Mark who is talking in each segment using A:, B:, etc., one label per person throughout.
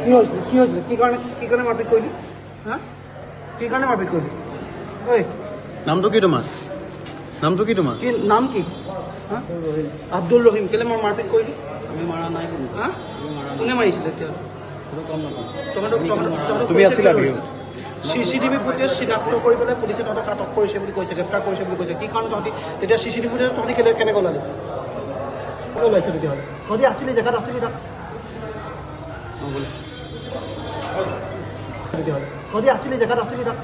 A: কি হয়েছিল কি কারণে মারপিট করলি হ্যাঁ কি কারণে মারপিট করলি ওই
B: নাম তো কি তোমার
A: কি নাম কি হ্যাঁ আব্দুল রহিম কেলে মারপিট করলি
B: আমি মারা নাই কোনো
A: হ্যাঁ কোনে মাৰিছিলে এতিয়া
B: তুমি আছিলা বিহু
A: CCTV ফুটেজ চিনাক্ত কৰি পেলাই পুলিচে তহঁতক আটক কৰিছে বুলি কৈছে গ্ৰেপ্তাৰ কৰিছে বুলি কৈছে কি কাৰণ তহঁতি তেতিয়া CCTV ফুটেজ তহঁতি কেনেকৈ ওলালি ক'ত ওলাইছে তেতিয়াহ'লে তহঁতি আছিলি জেগাত আছিলি তাত তেতিয়াহ'লে তহঁতি আছিলি জেগাত আছিলি তাত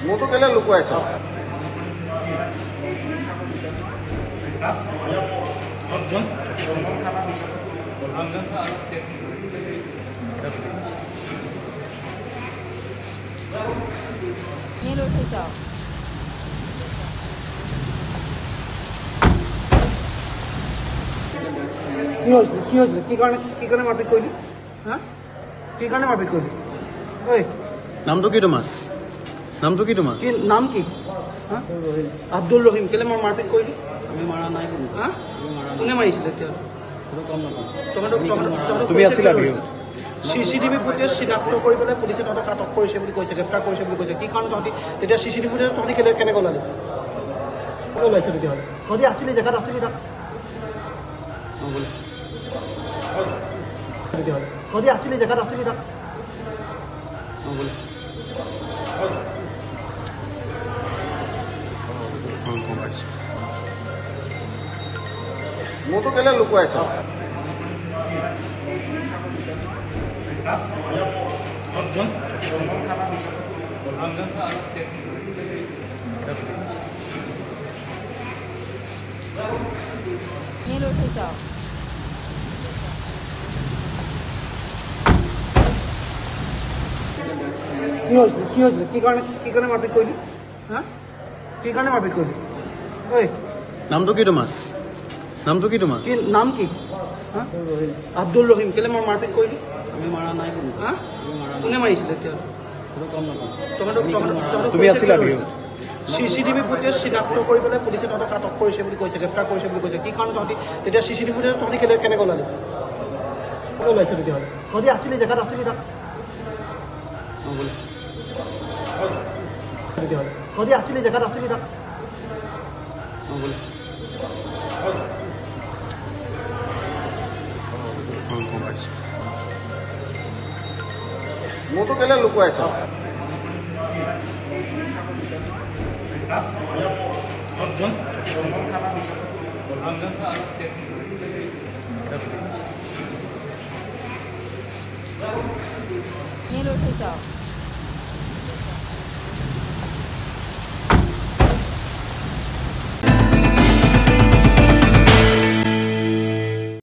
C: মোৰতো কেলে লুকুৱাইছ
A: কি হয়েছিল কি কারণে মারপিট করলি হ্যাঁ কি কারণে মারপিট করলি ওই
B: নাম তো কি তোমার
A: কি নাম কি হ্যাঁ আব্দুল রহিম কেলে মারপিট করলি
B: আমি মারা নাই কোনো
A: হ্যাঁ কোনে মাৰিছিলে এতিয়া
B: তুমি আছিলা বিহু
A: CCTV ফুটেজ চিনাক্ত কৰি পেলাই পুলিচে তহঁতক আটক কৰিছে বুলি কৈছে গ্ৰেপ্তাৰ কৰিছে বুলি কৈছে কি কাৰণ তহঁতি তেতিয়া CCTV ফুটেজ তহঁতি কেনেকৈ ওলালি ক'ত ওলাইছে তেতিয়াহ'লে তহঁতি আছিলি জেগাত আছিলি তাত তেতিয়াহ'লে তহঁতি আছিলি জেগাত আছিলি তাত
C: মোৰতো কেলে লুকুৱাইছ
A: কি হয়েছিল কি কারণে মারপিট করলি হ্যাঁ কি কারণে মারপিট করলি ওই
B: নাম তো কি তোমার
A: কি নাম কি হ্যাঁ আব্দুল রহিম কেলে মারপিট করলি
B: আমি মারা নাই কোনো
A: হ্যাঁ কোনে মাৰিছিলে এতিয়া
B: তুমি আছিলা বিহু
A: CCTV ফুটেজ চিনাক্ত কৰি পেলাই পুলিচে তহঁতক আটক কৰিছে বুলি কৈছে গ্ৰেপ্তাৰ কৰিছে বুলি কৈছে কি কাৰণ তহঁতি তেতিয়া CCTV ফুটেজ তহঁতি কেনেকৈ ওলালি ক'ত ওলাইছে তেতিয়াহ'লে তহঁতি আছিলি জেগাত আছিলি তাত তেতিয়াহ'লে তহঁতি আছিলি জেগাত আছিলি তাত
C: মোৰতো কেলে লুকুৱাইছ
D: Hello,